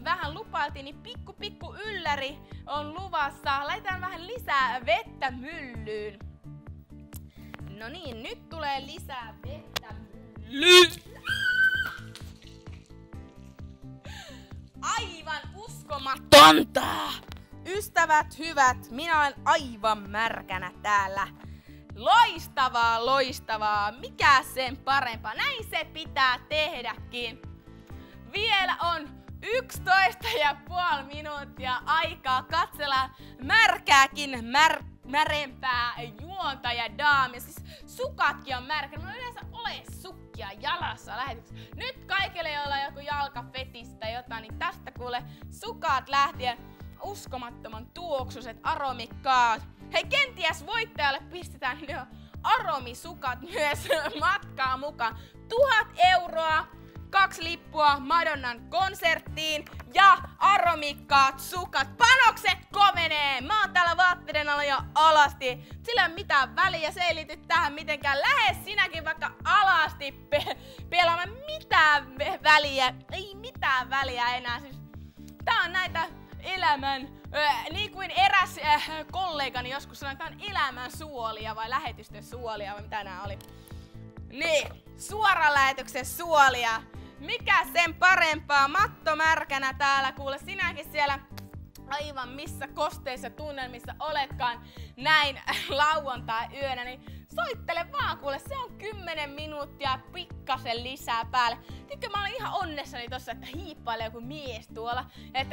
vähän lupailtiin, niin pikku ylläri on luvassa. Laitetaan vähän lisää vettä myllyyn. No niin, nyt tulee lisää vettä myllyyn. Aivan uskomatonta! Ystävät hyvät, minä olen aivan märkänä täällä. Loistavaa, loistavaa. Mikä sen parempaa? Näin se pitää tehdäkin. Vielä on 11,5 minuuttia aikaa katsella märkääkin märempää juonta ja daamia. Siis sukatkin on märkä. Mulla yleensä ole sukkia jalassa lähetyksessä. Nyt kaikille, joilla on joku jalkafetis tai jotain, niin tästä kuule sukat lähtien uskomattoman tuoksuiset aromikkaat. Hei, kenties voittajalle pistetään jo aromisukat myös matkaa mukaan. 1,000 euroa, 2 lippua Madonnan konserttiin ja aromikkaat sukat. Panokset kovenee! Mä oon täällä vaatteiden alla jo alasti. Sillä ei ole mitään väliä, se ei liity tähän mitenkään. Lähes sinäkin vaikka alasti pelaamaan mitään väliä. Ei mitään väliä enää. Siis, tää on näitä elämän, niin kuin eräs kollegani joskus sanoi, että tää on elämän suolia vai lähetysten suolia vai mitä nää oli. Niin, suoran lähetyksen suolia. Mikä sen parempaa? Matto märkänä täällä, kuule sinäkin siellä aivan missä kosteissa tunnelmissa oletkaan näin lauantai-yönä, niin soittele vaan kuule, se on 10 minuuttia pikkasen lisää päälle. Tiedätkö, mä olin ihan onnessani tossa, että hiippailee joku mies tuolla, että